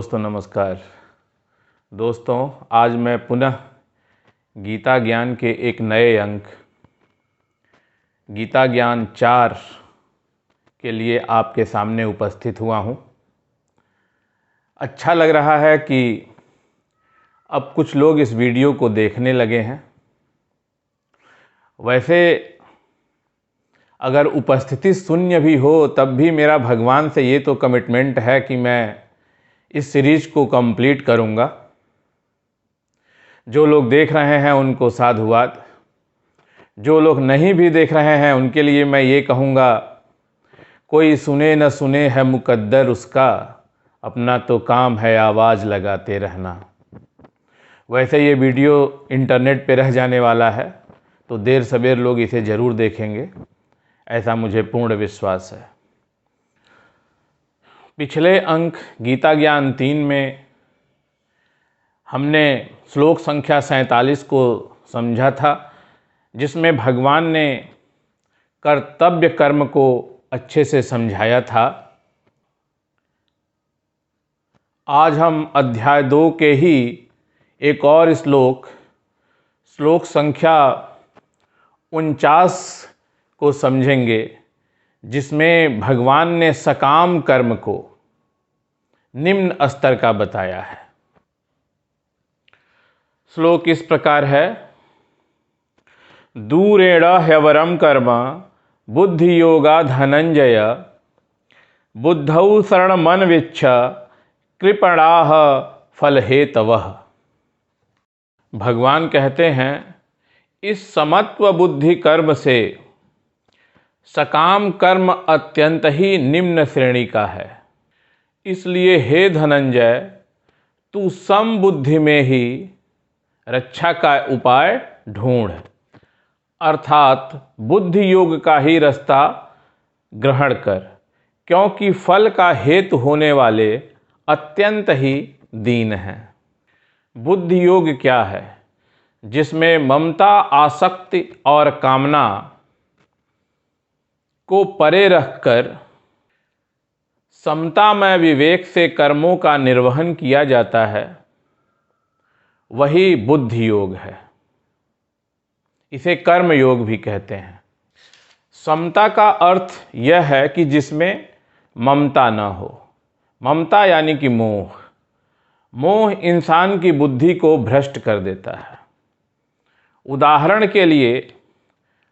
दोस्तों नमस्कार। दोस्तों आज मैं पुनः गीता ज्ञान के एक नए अंक गीता ज्ञान 4 के लिए आपके सामने उपस्थित हुआ हूँ। अच्छा लग रहा है कि अब कुछ लोग इस वीडियो को देखने लगे हैं। वैसे अगर उपस्थिति शून्य भी हो तब भी मेरा भगवान से ये तो कमिटमेंट है कि मैं इस सीरीज को कंप्लीट करूँगा। जो लोग देख रहे हैं उनको साधुवाद, जो लोग नहीं भी देख रहे हैं उनके लिए मैं ये कहूँगा, कोई सुने न सुने है मुकद्दर उसका, अपना तो काम है आवाज़ लगाते रहना। वैसे ये वीडियो इंटरनेट पे रह जाने वाला है तो देर सवेर लोग इसे ज़रूर देखेंगे, ऐसा मुझे पूर्ण विश्वास है। पिछले अंक गीता ज्ञान 3 में हमने श्लोक संख्या 47 को समझा था, जिसमें भगवान ने कर्तव्य कर्म को अच्छे से समझाया था। आज हम अध्याय 2 के ही एक और श्लोक संख्या 49 को समझेंगे, जिसमें भगवान ने सकाम कर्म को निम्न स्तर का बताया है। श्लोक इस प्रकार है, दूरेण ह्यवरम कर्म बुद्धि योगा धनंजय, बुद्धौ शरणमन्विच्छ कृपणाः फलहेतवः। भगवान कहते हैं, इस समत्व बुद्धि कर्म से सकाम कर्म अत्यंत ही निम्न श्रेणी का है। इसलिए हे धनंजय, तू समबुद्धि में ही रक्षा का उपाय ढूंढ, अर्थात बुद्धि योग का ही रास्ता ग्रहण कर, क्योंकि फल का हेतु होने वाले अत्यंत ही दीन हैं। बुद्धि योग क्या है? जिसमें ममता, आसक्ति और कामना को परे रखकर समता में विवेक से कर्मों का निर्वहन किया जाता है, वही बुद्धि योग है। इसे कर्म योग भी कहते हैं। समता का अर्थ यह है कि जिसमें ममता न हो। ममता यानी कि मोह। मोह इंसान की बुद्धि को भ्रष्ट कर देता है। उदाहरण के लिए,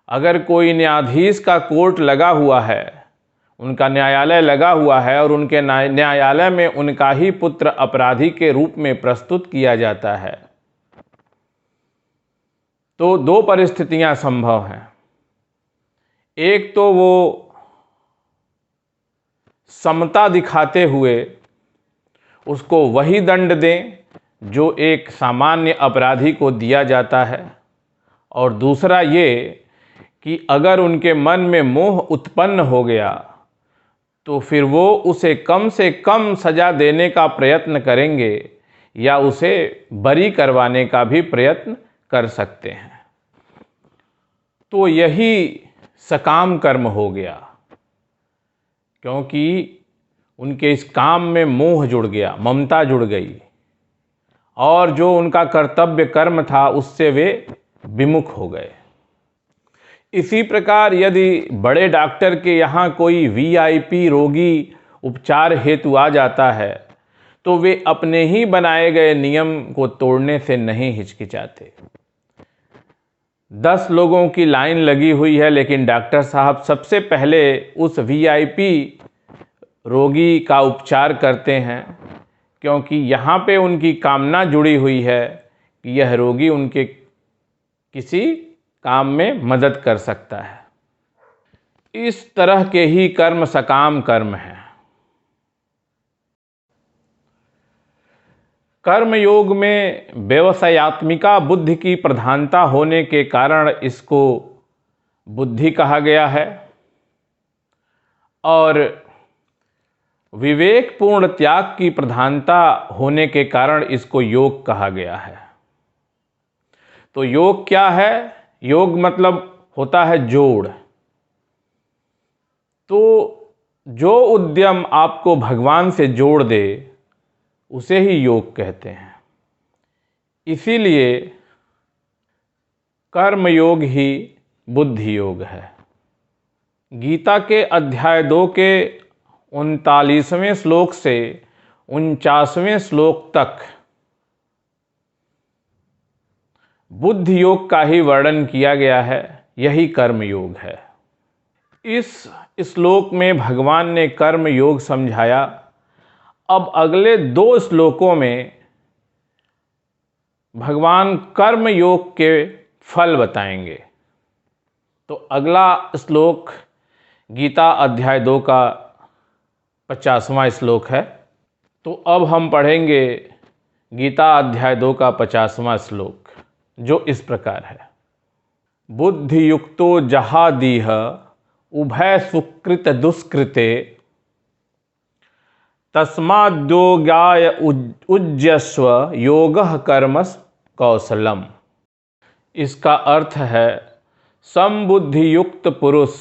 अगर कोई न्यायाधीश का कोर्ट लगा हुआ है, उनका न्यायालय लगा हुआ है और उनके न्यायालय में उनका ही पुत्र अपराधी के रूप में प्रस्तुत किया जाता है, तो दो परिस्थितियां संभव हैं। एक तो वो समता दिखाते हुए उसको वही दंड दें जो एक सामान्य अपराधी को दिया जाता है, और दूसरा ये कि अगर उनके मन में मोह उत्पन्न हो गया तो फिर वो उसे कम से कम सजा देने का प्रयत्न करेंगे या उसे बरी करवाने का भी प्रयत्न कर सकते हैं। तो यही सकाम कर्म हो गया, क्योंकि उनके इस काम में मोह जुड़ गया, ममता जुड़ गई, और जो उनका कर्तव्य कर्म था उससे वे विमुख हो गए। इसी प्रकार यदि बड़े डॉक्टर के यहाँ कोई वीआईपी रोगी उपचार हेतु आ जाता है तो वे अपने ही बनाए गए नियम को तोड़ने से नहीं हिचकिचाते। 10 लोगों की लाइन लगी हुई है, लेकिन डॉक्टर साहब सबसे पहले उस वीआईपी रोगी का उपचार करते हैं, क्योंकि यहाँ पे उनकी कामना जुड़ी हुई है कि यह रोगी उनके किसी काम में मदद कर सकता है। इस तरह के ही कर्म सकाम कर्म है। कर्म योग में व्यवसायत्मिका बुद्धि की प्रधानता होने के कारण इसको बुद्धि कहा गया है, और विवेकपूर्ण त्याग की प्रधानता होने के कारण इसको योग कहा गया है। तो योग क्या है? योग मतलब होता है जोड़। तो जो उद्यम आपको भगवान से जोड़ दे उसे ही योग कहते हैं। इसीलिए कर्मयोग ही बुद्धि योग है। गीता के अध्याय 2 के 39वें श्लोक से 49वें श्लोक तक बुद्धि योग का ही वर्णन किया गया है, यही कर्म योग है। इस श्लोक में भगवान ने कर्म योग समझाया। अब अगले 2 श्लोकों में भगवान कर्म योग के फल बताएंगे। तो अगला श्लोक गीता अध्याय 2 का 50वां श्लोक है। तो अब हम पढ़ेंगे गीता अध्याय 2 का 50वां श्लोक, जो इस प्रकार है। बुद्धि युक्तो जहादीह उभय सुकृत दुष्कृते तस्माद्योगाय उज्जस्व योगः कर्मस कौशलम। इसका अर्थ है, समबुद्धि युक्त पुरुष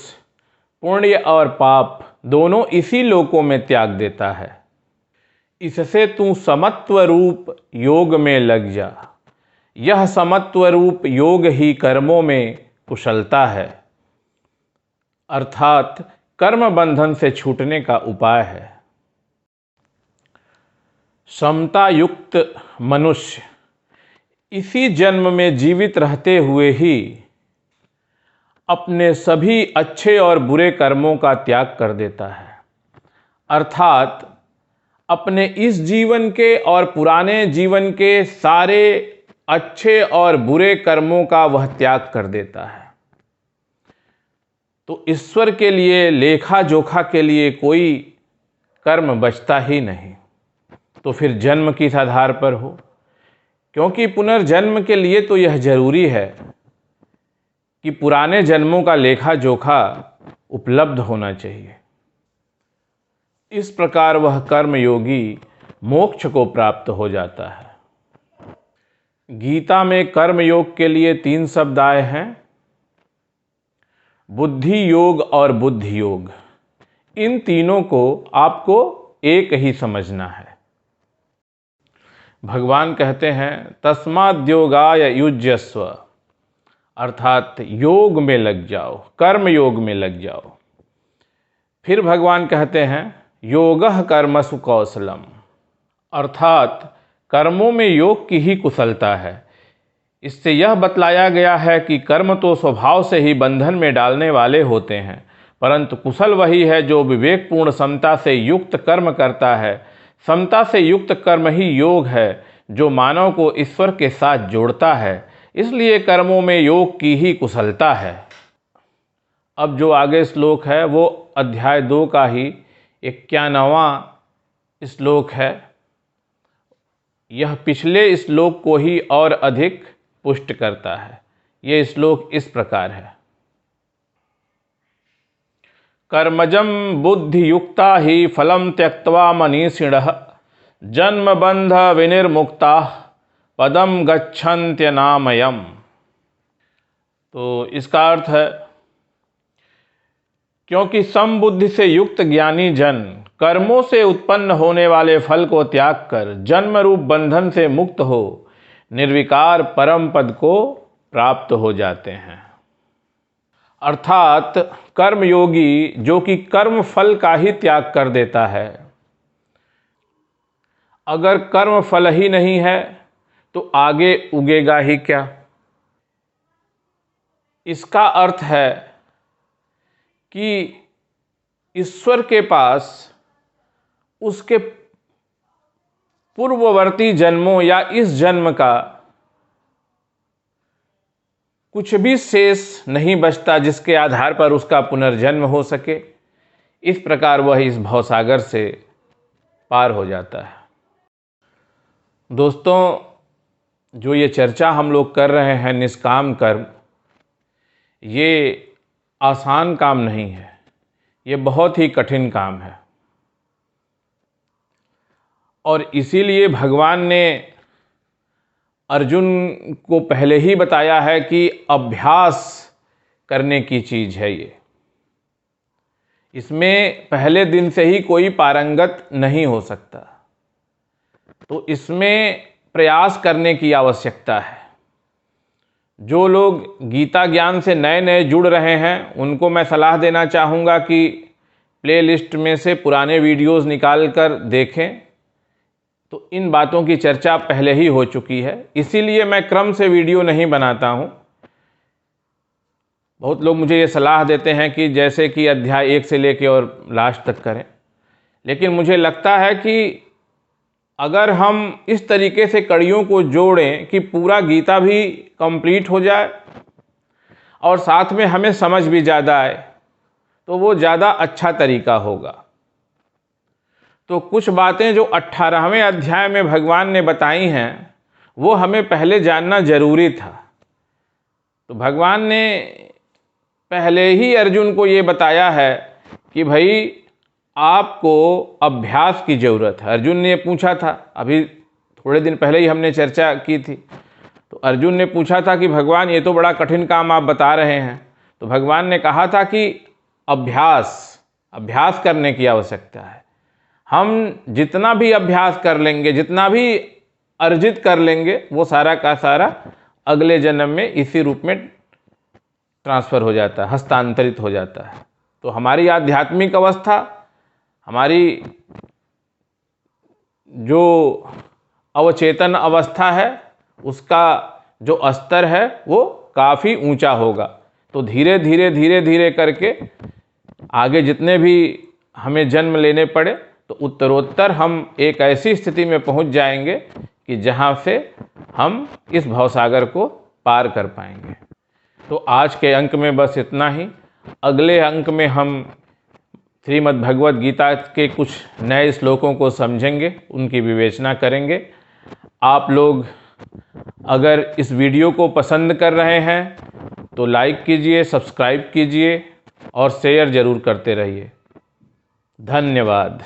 पुण्य और पाप दोनों इसी लोकों में त्याग देता है। इससे तू समत्व रूप योग में लग जा। यह समत्व रूप योग ही कर्मों में कुशलता है, अर्थात कर्म बंधन से छूटने का उपाय है। समता युक्त मनुष्य इसी जन्म में जीवित रहते हुए ही अपने सभी अच्छे और बुरे कर्मों का त्याग कर देता है, अर्थात अपने इस जीवन के और पुराने जीवन के सारे अच्छे और बुरे कर्मों का वह त्याग कर देता है। तो ईश्वर के लिए लेखा जोखा के लिए कोई कर्म बचता ही नहीं। तो फिर जन्म किस आधार पर हो? क्योंकि पुनर्जन्म के लिए तो यह जरूरी है कि पुराने जन्मों का लेखा जोखा उपलब्ध होना चाहिए। इस प्रकार वह कर्मयोगी मोक्ष को प्राप्त हो जाता है। गीता में कर्मयोग के लिए 3 शब्द आए हैं, बुद्धि योग और बुद्धि योग। इन तीनों को आपको एक ही समझना है। भगवान कहते हैं, तस्माद्योगाय युज्यस्व, अर्थात योग में लग जाओ, कर्म योग में लग जाओ। फिर भगवान कहते हैं, योगः कर्मसु कौशलम, अर्थात कर्मों में योग की ही कुशलता है। इससे यह बतलाया गया है कि कर्म तो स्वभाव से ही बंधन में डालने वाले होते हैं, परंतु कुशल वही है जो विवेकपूर्ण समता से युक्त कर्म करता है। समता से युक्त कर्म ही योग है, जो मानव को ईश्वर के साथ जोड़ता है। इसलिए कर्मों में योग की ही कुशलता है। अब जो आगे श्लोक है वो अध्याय 2 का ही 91वां श्लोक है। यह पिछले श्लोक को ही और अधिक पुष्ट करता है। ये श्लोक इस प्रकार है, कर्मजं बुद्धि युक्ता ही फलम त्यक्त्वा मनीषिणः जन्म बंध विनिर्मुक्ता पदम गच्छन्त्यनामयम्। तो इसका अर्थ है, क्योंकि समबुद्धि से युक्त ज्ञानी जन कर्मों से उत्पन्न होने वाले फल को त्याग कर जन्म रूप बंधन से मुक्त हो निर्विकार परम पद को प्राप्त हो जाते हैं। अर्थात कर्मयोगी जो कि कर्म फल का ही त्याग कर देता है। अगर कर्म फल ही नहीं है तो आगे उगेगा ही क्या? इसका अर्थ है कि ईश्वर के पास उसके पूर्ववर्ती जन्मों या इस जन्म का कुछ भी शेष नहीं बचता जिसके आधार पर उसका पुनर्जन्म हो सके। इस प्रकार वह इस भवसागर से पार हो जाता है। दोस्तों, जो ये चर्चा हम लोग कर रहे हैं निष्काम कर्म, ये आसान काम नहीं है, ये बहुत ही कठिन काम है। और इसीलिए भगवान ने अर्जुन को पहले ही बताया है कि अभ्यास करने की चीज़ है ये। इसमें पहले दिन से ही कोई पारंगत नहीं हो सकता। तो इसमें प्रयास करने की आवश्यकता है। जो लोग गीता ज्ञान से नए नए जुड़ रहे हैं उनको मैं सलाह देना चाहूँगा कि प्लेलिस्ट में से पुराने वीडियोस निकाल कर देखें। तो इन बातों की चर्चा पहले ही हो चुकी है, इसीलिए मैं क्रम से वीडियो नहीं बनाता हूँ। बहुत लोग मुझे ये सलाह देते हैं कि जैसे कि अध्याय 1 से लेकर और लास्ट तक करें, लेकिन मुझे लगता है कि अगर हम इस तरीके से कड़ियों को जोड़ें कि पूरा गीता भी कंप्लीट हो जाए और साथ में हमें समझ भी ज़्यादा आए, तो वो ज़्यादा अच्छा तरीका होगा। तो कुछ बातें जो 18वें अध्याय में भगवान ने बताई हैं वो हमें पहले जानना जरूरी था। तो भगवान ने पहले ही अर्जुन को ये बताया है कि भाई आपको अभ्यास की ज़रूरत है। अर्जुन ने पूछा था, अभी थोड़े दिन पहले ही हमने चर्चा की थी, तो अर्जुन ने पूछा था कि भगवान ये तो बड़ा कठिन काम आप बता रहे हैं। तो भगवान ने कहा था कि अभ्यास करने की आवश्यकता है। हम जितना भी अभ्यास कर लेंगे, जितना भी अर्जित कर लेंगे, वो सारा का सारा अगले जन्म में इसी रूप में ट्रांसफ़र हो जाता है, हस्तांतरित हो जाता है। तो हमारी आध्यात्मिक अवस्था, हमारी जो अवचेतन अवस्था है, उसका जो स्तर है वो काफ़ी ऊंचा होगा। तो धीरे धीरे करके आगे जितने भी हमें जन्म लेने पड़े, तो उत्तरोत्तर हम एक ऐसी स्थिति में पहुंच जाएंगे कि जहां से हम इस भवसागर को पार कर पाएंगे। तो आज के अंक में बस इतना ही। अगले अंक में हम श्रीमद् भगवद गीता के कुछ नए श्लोकों को समझेंगे, उनकी विवेचना करेंगे। आप लोग अगर इस वीडियो को पसंद कर रहे हैं तो लाइक कीजिए, सब्सक्राइब कीजिए और शेयर ज़रूर करते रहिए। धन्यवाद।